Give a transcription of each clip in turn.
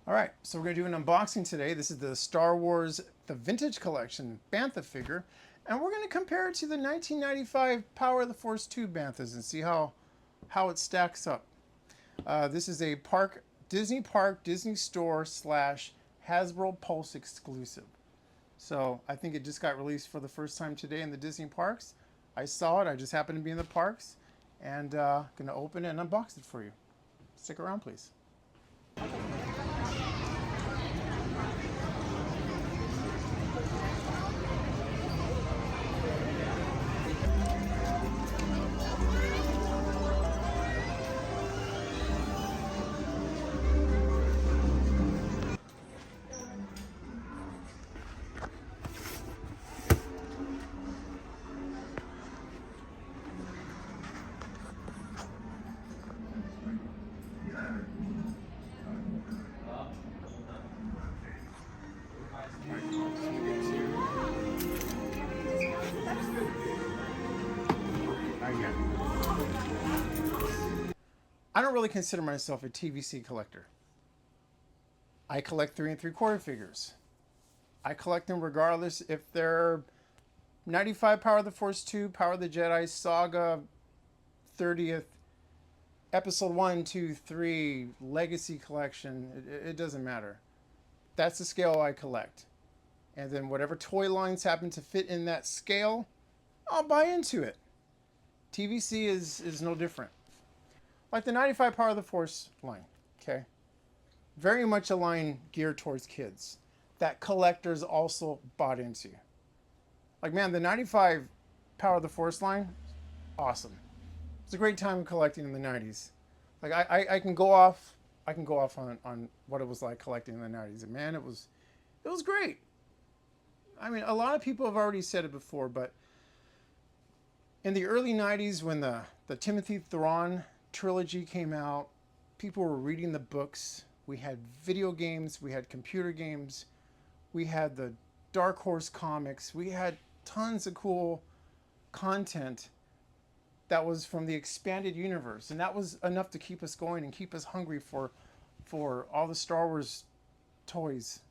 All right, so we're going to do an unboxing today. This is the Star Wars, the Vintage Collection Bantha figure, and we're going to compare it to the 1995 Power of the Force 2 Banthas and see how it stacks up. This is a Disney Store slash Hasbro Pulse exclusive. So I think it just got released for the first time today in the Disney parks. I saw it, I just happened to be in the parks, and going to open it and unbox it for you. Stick around, please. I don't really consider myself a TVC collector. I collect 3 3/4 figures. I collect them regardless if they're 95 Power of the Force 2, Power of the Jedi, Saga, 30th, Episode 1, 2, 3, Legacy Collection. It doesn't matter. That's the scale I collect. And then whatever toy lines happen to fit in that scale, I'll buy into it. TVC is no different. Like the 95 Power of the Force line, okay? Very much a line geared towards kids that collectors also bought into. Like, man, the 95 Power of the Force line, awesome. It's a great time collecting in the 90s. Like, I can go off on what it was like collecting in the 90s. And man, it was great. I mean, a lot of people have already said it before, but in the early 90s when the Timothy Thrawn trilogy came out, people were reading the books. We had video games, we had computer games, we had the Dark Horse comics, we had tons of cool content that was from the expanded universe, and that was enough to keep us going and keep us hungry for all the Star Wars toys,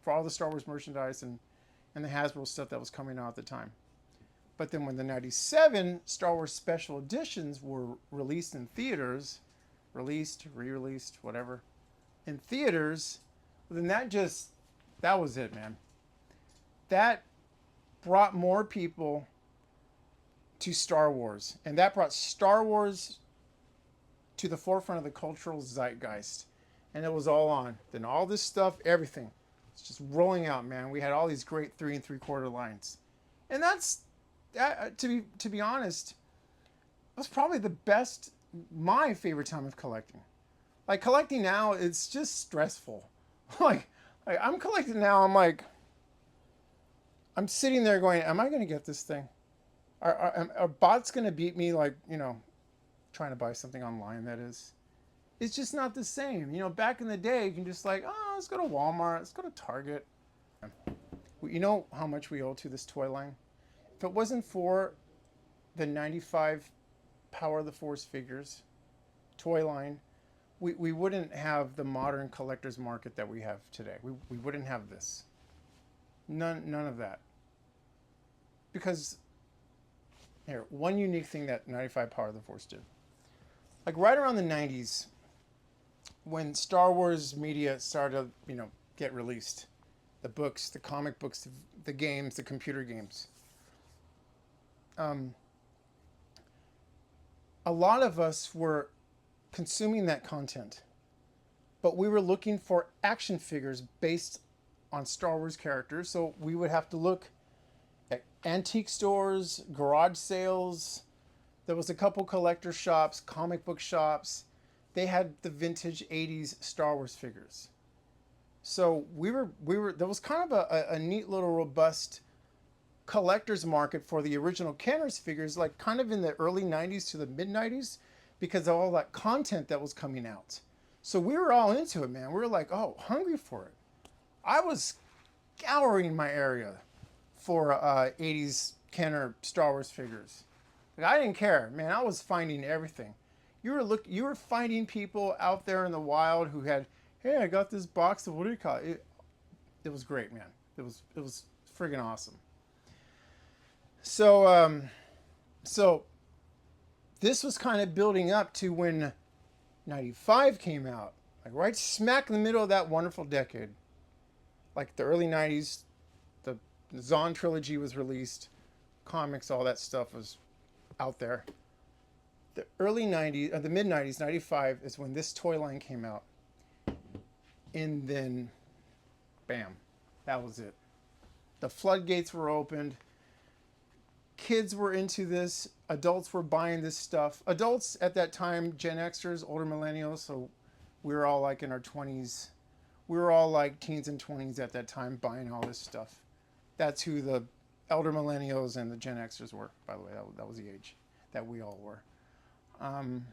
for all the Star Wars merchandise and the Hasbro stuff that was coming out at the time. But then when the 97 Star Wars special editions were released in theaters, re-released, whatever, in theaters, then that was it, man. That brought more people to Star Wars. And that brought Star Wars to the forefront of the cultural zeitgeist. And it was all on. Then all this stuff, everything, it's just rolling out, man. We had all these great 3 3/4 lines. And that's, to be honest, that's probably my favorite time of collecting. Like, collecting now, it's just stressful. like I'm collecting now, I'm sitting there going, am I going to get this thing? Are bots going to beat me, like, trying to buy something online, that is? It's just not the same. Back in the day, you can just like, oh, let's go to Walmart, let's go to Target. You know how much we owe to this toy line? If it wasn't for the 95 Power of the Force figures, toy line, we wouldn't have the modern collector's market that we have today. We wouldn't have this. None of that. Because, here, one unique thing that 95 Power of the Force did. Like, right around the 90s, when Star Wars media started to, get released, the books, the comic books, the games, the computer games, a lot of us were consuming that content, but we were looking for action figures based on Star Wars characters. So we would have to look at antique stores, garage sales. There was a couple collector shops, comic book shops. They had the vintage 80s Star Wars figures. So we were there was kind of a neat little robust collector's market for the original Kenner's figures, like kind of in the early 90s to the mid 90s, because of all that content that was coming out. So we were all into it, man. We were like, oh, hungry for it. I was scouring my area for 80s Kenner Star Wars figures. Like, I didn't care, man. I was finding everything. You were finding people out there in the wild who had hey, I got this box of what do you call it? It was great, man. It was friggin' awesome. So so this was kind of building up to when 95 came out, like right smack in the middle of that wonderful decade. Like the early 90s, the Zon trilogy was released, comics, all that stuff was out there. The early 90s, the mid 90s, 95 is when this toy line came out. And then, bam, that was it. The floodgates were opened. Kids were into this. Adults were buying this stuff. Adults at that time, Gen Xers, older millennials, so we were all like in our 20s. We were all like teens and 20s at that time buying all this stuff. That's who the elder millennials and the Gen Xers were, by the way. That was the age that we all were. Um,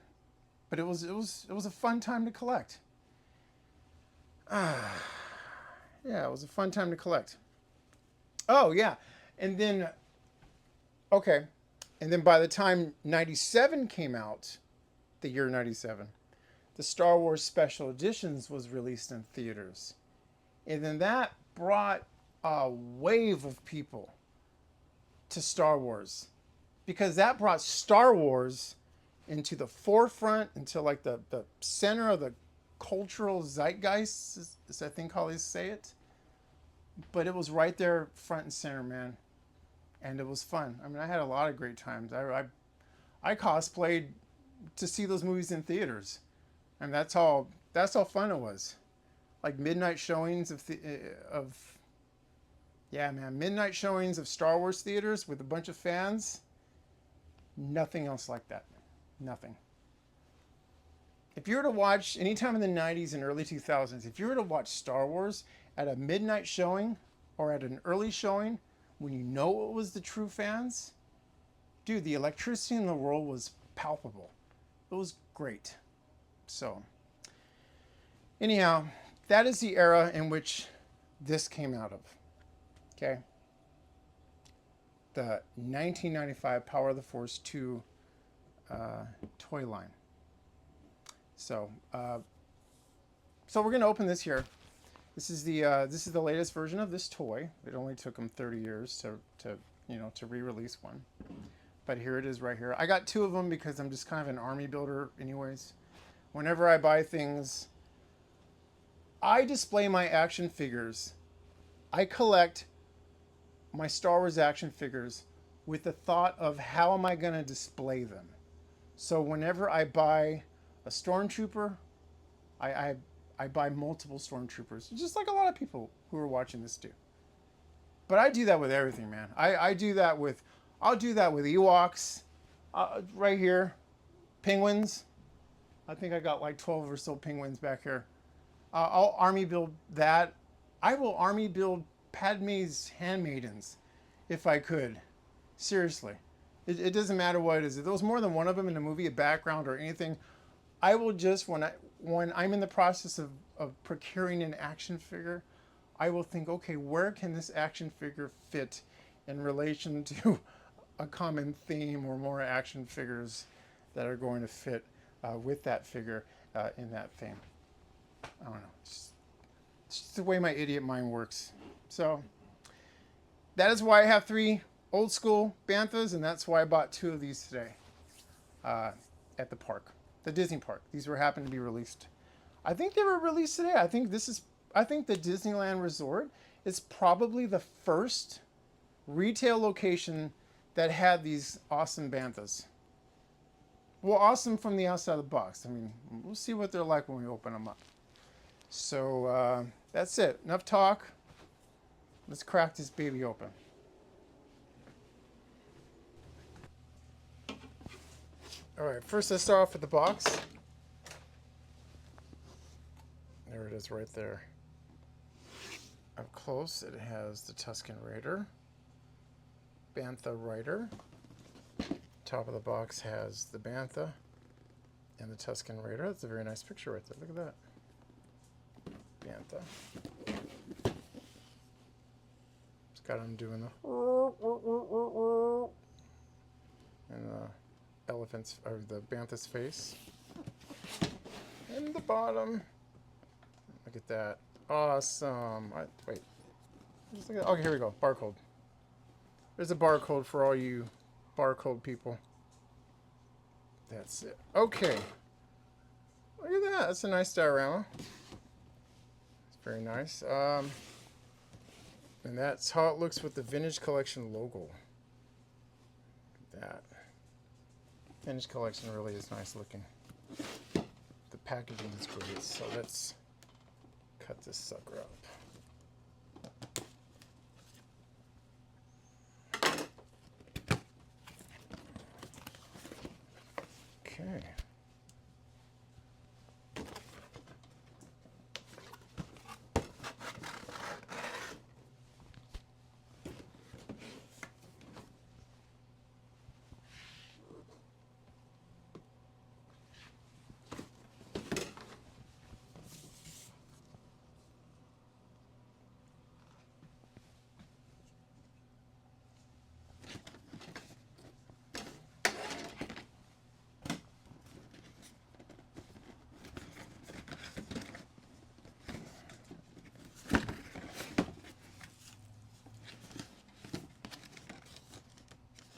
but it was a fun time to collect. Yeah, it was a fun time to collect. Oh yeah, and then okay, and then by the time '97 came out, the year '97, the Star Wars Special Editions was released in theaters, and then that brought a wave of people to Star Wars because that brought Star Wars into the forefront, into like the center of the cultural zeitgeist, is I think how they say it. But it was right there front and center, man. And it was fun. I mean, I had a lot of great times. I cosplayed to see those movies in theaters. And that's how fun it was. Like midnight showings of yeah, man, midnight showings of Star Wars theaters with a bunch of fans. Nothing else like that. Nothing. If you were to watch anytime in the 90s and early 2000s, if you were to watch Star Wars at a midnight showing or at an early showing when you know it was the true fans, dude, the electricity in the world was palpable. It was great. So, anyhow, that is the era in which this came out of. Okay? The 1995 Power of the Force 2 toy line. So, so we're gonna open this here. This is the latest version of this toy. It only took them 30 years to re-release one, but here it is right here. I got two of them because I'm just kind of an army builder, anyways. Whenever I buy things, I display my action figures. I collect my Star Wars action figures with the thought of how am I gonna display them. So whenever I buy a stormtrooper, I, I I buy multiple stormtroopers, just like a lot of people who are watching this do. But I do that with everything, man. I do that with, I'll do that with Ewoks, right here, penguins. I think I got like 12 or so penguins back here. I'll army build that. I will army build Padme's handmaidens, if I could. Seriously, it doesn't matter what it is. If there was more than one of them in the movie, a background or anything, I will just when I'm in the process of procuring an action figure, I will think, okay, where can this action figure fit in relation to a common theme or more action figures that are going to fit with that figure in that theme. I don't know. It's just the way my idiot mind works. So that is why I have 3 old school Banthas, and that's why I bought 2 of these today at the park, the Disney park. These were happened to be released. I think they were released today. I think the Disneyland Resort is probably the first retail location that had these awesome Banthas. Well, awesome from the outside of the box. I mean, we'll see what they're like when we open them up. So that's it. Enough talk. Let's crack this baby open. All right, first let's start off with the box. There it is right there. Up close, it has the Tusken Raider, Bantha Rider. Top of the box has the Bantha and the Tusken Raider. That's a very nice picture right there. Look at that. Bantha. It's got him doing the and the elephant's or the Bantha's face. And the bottom. Look at that. Awesome. Wait. Just look at, okay, here we go. Barcode. There's a barcode for all you barcode people. That's it. Okay. Look at that. That's a nice diorama. It's very nice. And that's how it looks with the Vintage Collection logo. Look at that. Vintage Collection really is nice looking. The packaging is great. So let's cut this sucker up. Okay.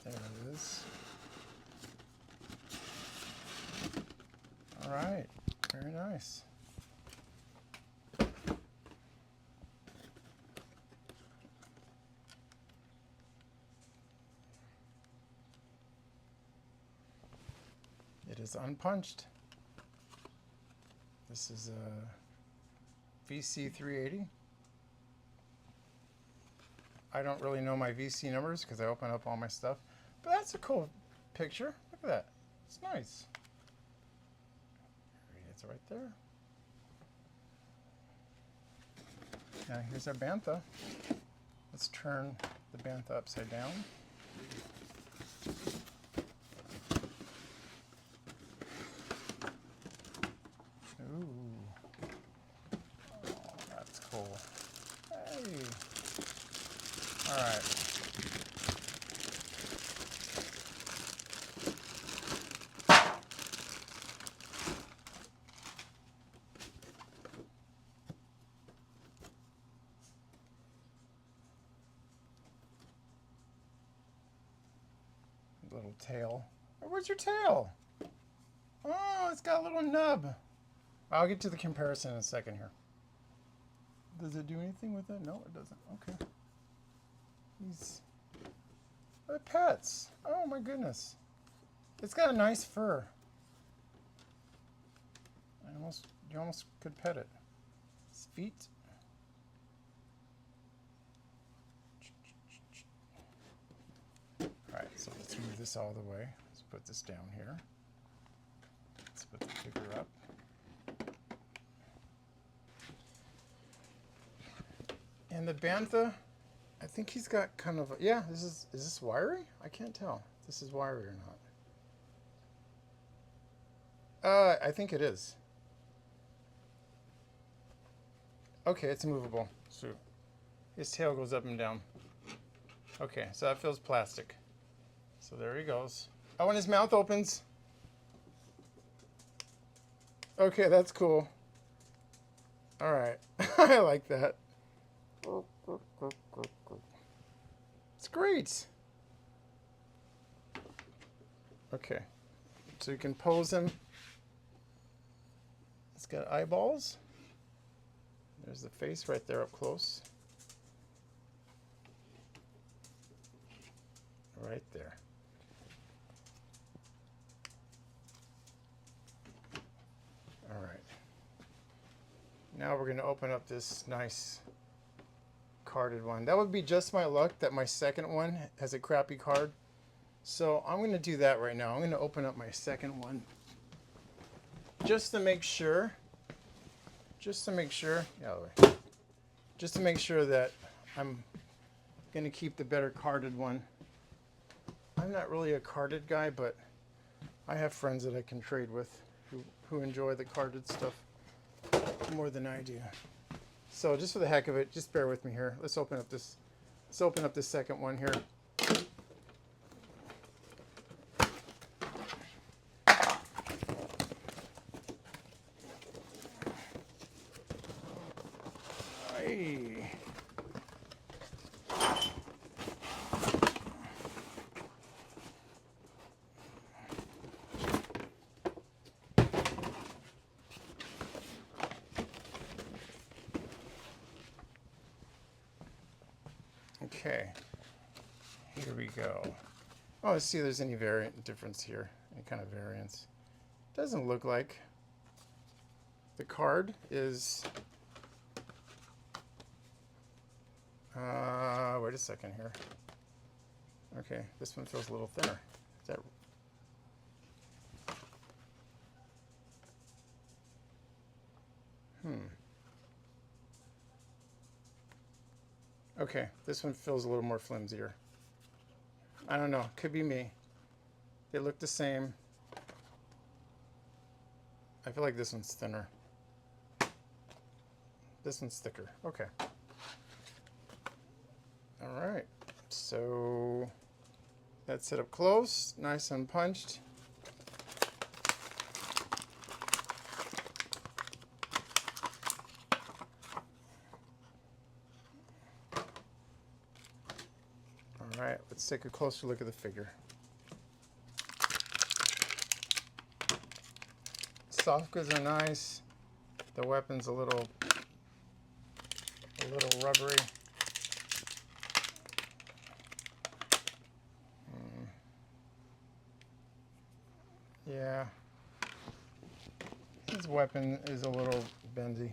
There it is. All right, very nice. It is unpunched. This is a VC 380. I don't really know my VC numbers because I open up all my stuff, but that's a cool picture. Look at that. It's nice. It's right there. Now here's our Bantha. Let's turn the Bantha upside down. Ooh. Oh, that's cool. Hey. All right. Little tail. Oh, where's your tail? Oh, it's got a little nub. I'll get to the comparison in a second here. Does it do anything with it? No, it doesn't. Okay. These are pets. Oh my goodness. It's got a nice fur. You almost could pet it. Its feet. Alright, so let's move this all the way. Let's put this down here. Let's put the figure up. And the Bantha, I think he's got kind of a, yeah, is this wiry? I can't tell if this is wiry or not. I think it is. Okay, it's movable. So his tail goes up and down. Okay, so that feels plastic. So there he goes. Oh, and his mouth opens. Okay, that's cool. All right, I like that. It's great. Okay, so you can pose him. It's got eyeballs. There's the face right there up close. Right there. All right. Now we're going to open up this nice carded one. That would be just my luck that my second one has a crappy card. So I'm going to do that right now. I'm going to open up my second one just to make sure. Yeah, just to make sure that I'm going to keep the better carded one. I'm not really a carded guy, but I have friends that I can trade with who enjoy the carded stuff more than I do. So just for the heck of it, just bear with me here. Let's open up this second one here. Hey. Okay, here we go. Oh, let's see if there's any variant difference here, any kind of variance. Doesn't look like. The card is, wait a second here. Okay, this one feels a little thinner. Is that? Okay, this one feels a little more flimsier. I don't know, could be me. They look the same. I feel like this one's thinner. This one's thicker. Okay. All right. So that's set up close, nice and punched. All right, let's take a closer look at the figure. Soft goods are nice. The weapon's a little rubbery. Yeah. His weapon is a little bendy.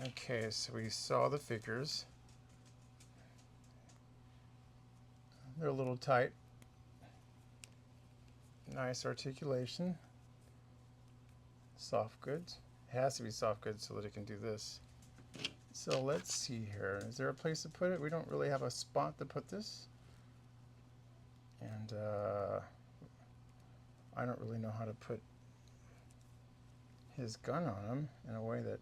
Okay, so we saw the figures. They're a little tight. Nice articulation. Soft goods. It has to be soft goods so that it can do this. So let's see here. Is there a place to put it? We don't really have a spot to put this. And I don't really know how to put his gun on him in a way that,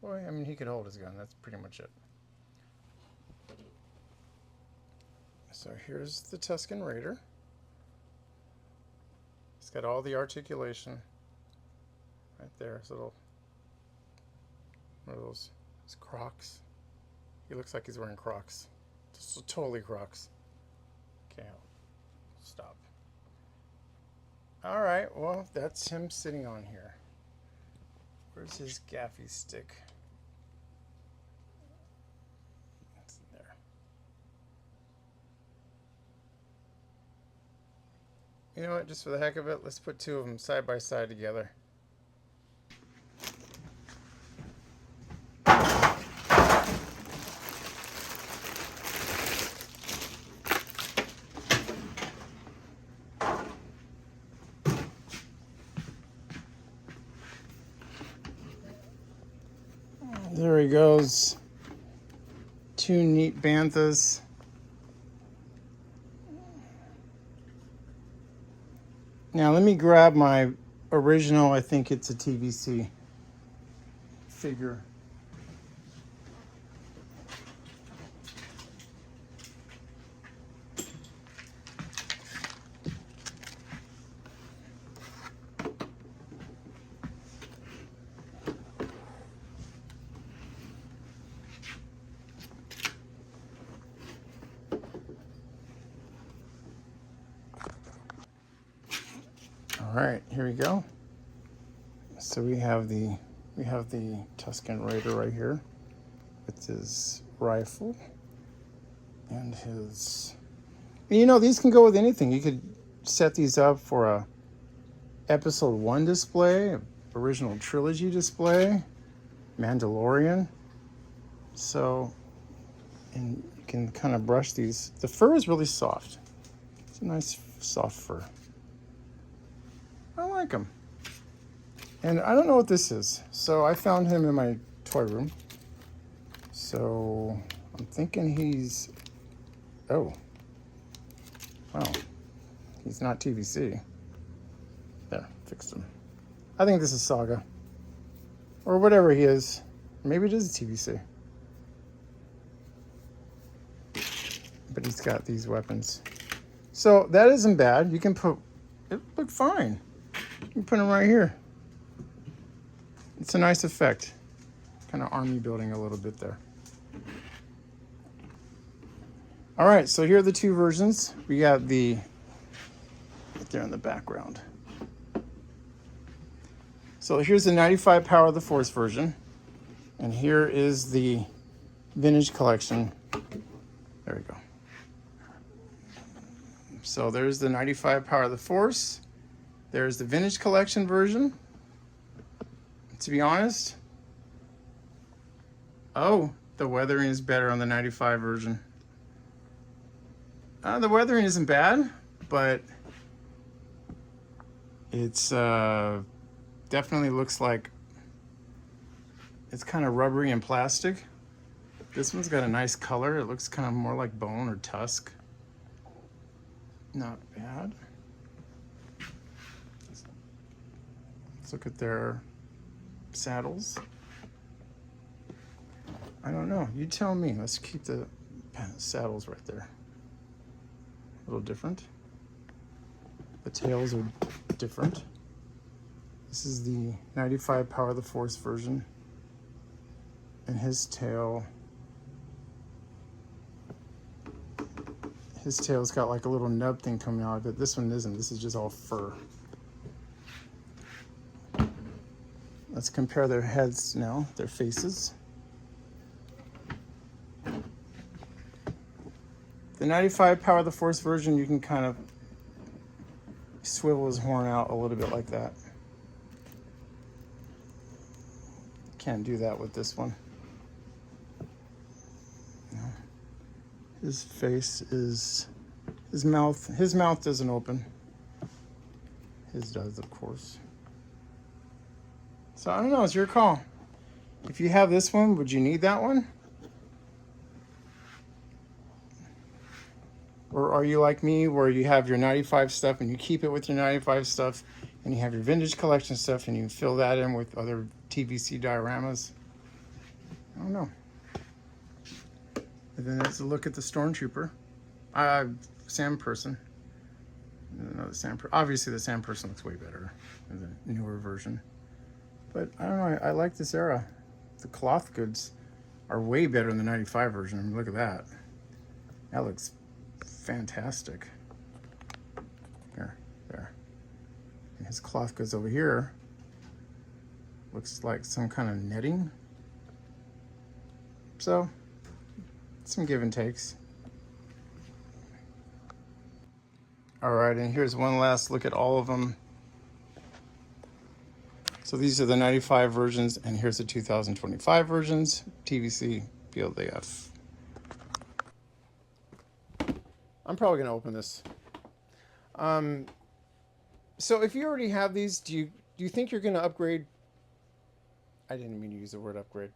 well, I mean, he could hold his gun. That's pretty much it. So here's the Tusken Raider. It's got all the articulation right there. His little, one of those Crocs. He looks like he's wearing Crocs. Just totally Crocs. Okay, I'll stop. All right, well, that's him sitting on here. Where's his gaffy stick? It's in there. You know what, just for the heck of it, let's put two of them side by side together. There he goes. Two neat Banthas. Now let me grab my original, I think it's a TVC figure. All right, here we go. So we have the Tusken Raider right here with his rifle and his. And you know, these can go with anything. You could set these up for a Episode 1 display, original trilogy display, Mandalorian. So, and you can kind of brush these. The fur is really soft. It's a nice soft fur. I like him. And I don't know what this is. So I found him in my toy room. So I'm thinking he's, oh, wow. He's not TVC. There, fixed him. I think this is Saga. Or whatever he is. Maybe it is a TVC. But he's got these weapons. So that isn't bad. You can put, it looked fine. You can put him right here. It's a nice effect. kind of army building a little bit there. All right, so here are the two versions. We got the, right there in the background. So here's the 95 Power of the Force version. And here is the Vintage Collection. There we go. So there's the 95 Power of the Force. There's the Vintage Collection version. To be honest, oh, the weathering is better on the 95 version. The weathering isn't bad, but it's definitely looks like it's kind of rubbery and plastic. This one's got a nice color. It looks kind of more like bone or tusk. Not bad. Let's look at their saddles. I don't know. You tell me. Let's keep the saddles right there. A little different. The tails are different. This is the 95 Power of the Force version. And his tail's got like a little nub thing coming out of it. This one isn't. This is just all fur. Let's compare their heads now, their faces. The 95 Power of the Force version, you can kind of swivel his horn out a little bit like that. Can't do that with this one. No. His face is, his mouth doesn't open. His does, of course. So I don't know, it's your call. If you have this one, would you need that one? Or are you like me where you have your 95 stuff and you keep it with your 95 stuff and you have your Vintage Collection stuff and you fill that in with other TVC dioramas? I don't know. And then there's a look at the Stormtrooper. Sand Person. Obviously the Sand Person looks way better than the newer version. But I don't know, I like this era. The cloth goods are way better than the 95 version. I mean, look at that. That looks fantastic. There. And his cloth goods over here looks like some kind of netting. So, some give and takes. All right, and here's one last look at all of them. So these are the 95 versions, and here's the 2025 versions, TVC, PLDF. I'm probably going to open this. So if you already have these, do you think you're going to upgrade? I didn't mean to use the word upgrade.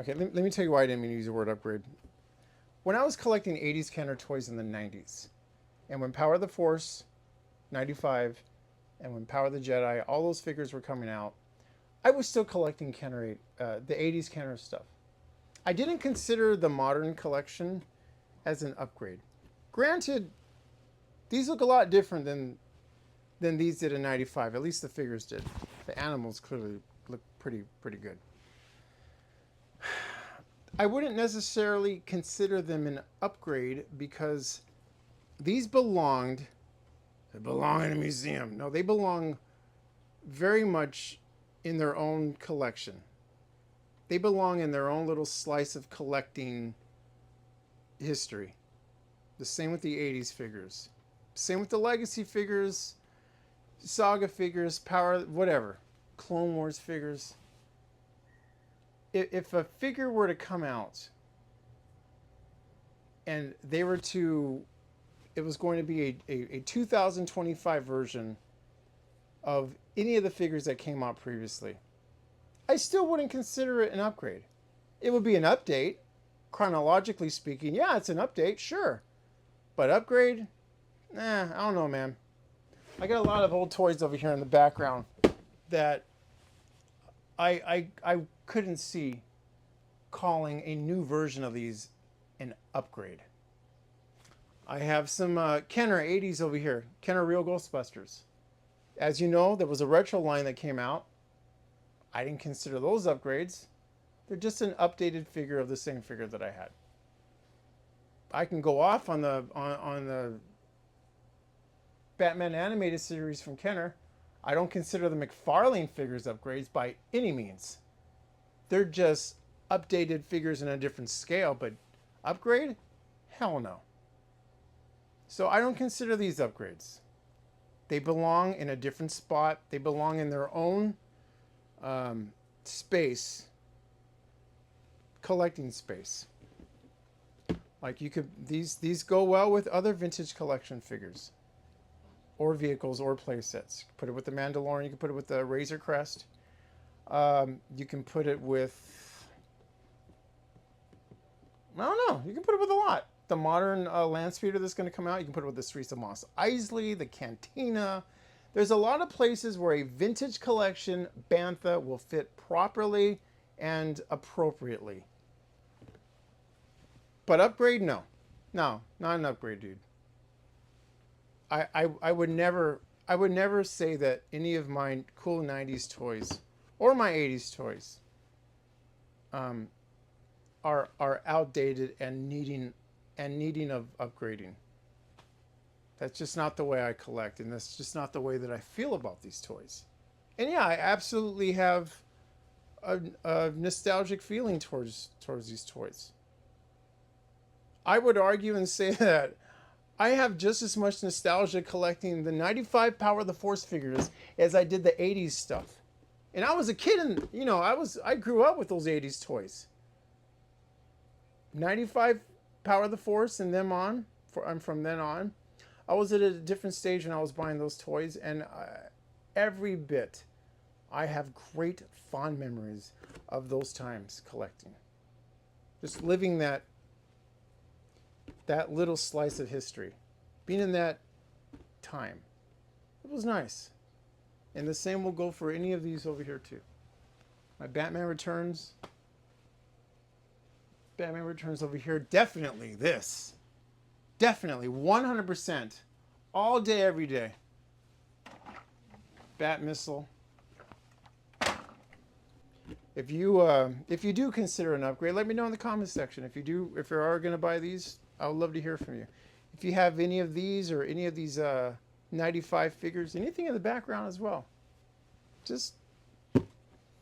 Okay, let me tell you why I didn't mean to use the word upgrade. When I was collecting 80s Kenner toys in the 90s, and when Power of the Force, 95, and when Power of the Jedi, all those figures were coming out, I was still collecting Kenner, the 80s Kenner stuff. I didn't consider the modern collection as an upgrade. Granted, these look a lot different than these did in 95. At least the figures did. The animals clearly look pretty good. I wouldn't necessarily consider them an upgrade because these belong in a museum. No, they belong very much in their own collection. They belong in their own little slice of collecting history. The same with the 80s figures. Same with the Legacy figures, Saga figures, Power, whatever. Clone Wars figures. If a figure were to come out and they were to, it was going to be a 2025 version of any of the figures that came out previously, I still wouldn't consider it an upgrade. It would be an update. Chronologically speaking, yeah, it's an update, sure. But upgrade? I don't know, man. I got a lot of old toys over here in the background that I couldn't see calling a new version of these an upgrade. I have some Kenner 80s over here. Kenner Real Ghostbusters. As you know, there was a retro line that came out. I didn't consider those upgrades. They're just an updated figure of the same figure that I had. I can go off on the Batman animated series from Kenner. I don't consider the McFarlane figures upgrades by any means. They're just updated figures in a different scale, but upgrade? Hell no. So I don't consider these upgrades. They belong in a different spot. They belong in their own space, collecting space. Like you could, these go well with other vintage collection figures, or vehicles, or play sets. Put it with the Mandalorian. You can put it with the Razor Crest. You can put it with, I don't know. You can put it with a lot. The modern land speeder that's going to come out. You can put it with the Streets of Mos Eisley, the Cantina. There's a lot of places where a vintage collection Bantha will fit properly and appropriately. But upgrade, no. No, not an upgrade, dude. I would never say that any of my cool 90s toys or my 80s toys are outdated and needing of upgrading. That's just not the way I collect, and that's just not the way that I feel about these toys. And yeah, I absolutely have a nostalgic feeling towards these toys. I would argue and say that I have just as much nostalgia collecting the 95 Power of the Force figures as I did the 80s stuff. And I was a kid, and you know, I grew up with those 80s toys. 95 Power of the Force and them on, from then on, I was at a different stage when I was buying those toys, and every bit, I have great fond memories of those times collecting. Just living that little slice of history, being in that time. It was nice. And the same will go for any of these over here too. My Batman Returns. Batman Returns over here. Definitely this. Definitely 100%. All day, every day. Bat Missile. If you do consider an upgrade, let me know in the comments section. If you are going to buy these, I would love to hear from you. If you have any of these or any of these 95 figures, anything in the background as well, just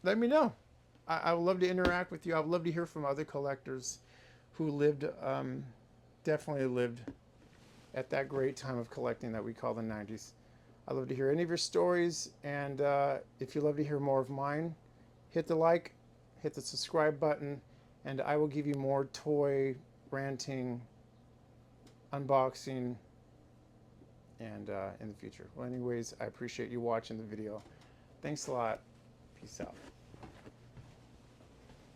let me know. I would love to interact with you. I would love to hear from other collectors who lived, definitely lived at that great time of collecting that we call the 90s. I'd love to hear any of your stories, and if you'd love to hear more of mine, hit the like, hit the subscribe button, and I will give you more toy ranting, unboxing, and in the future. Well, anyways, I appreciate you watching the video. Thanks a lot. Peace out.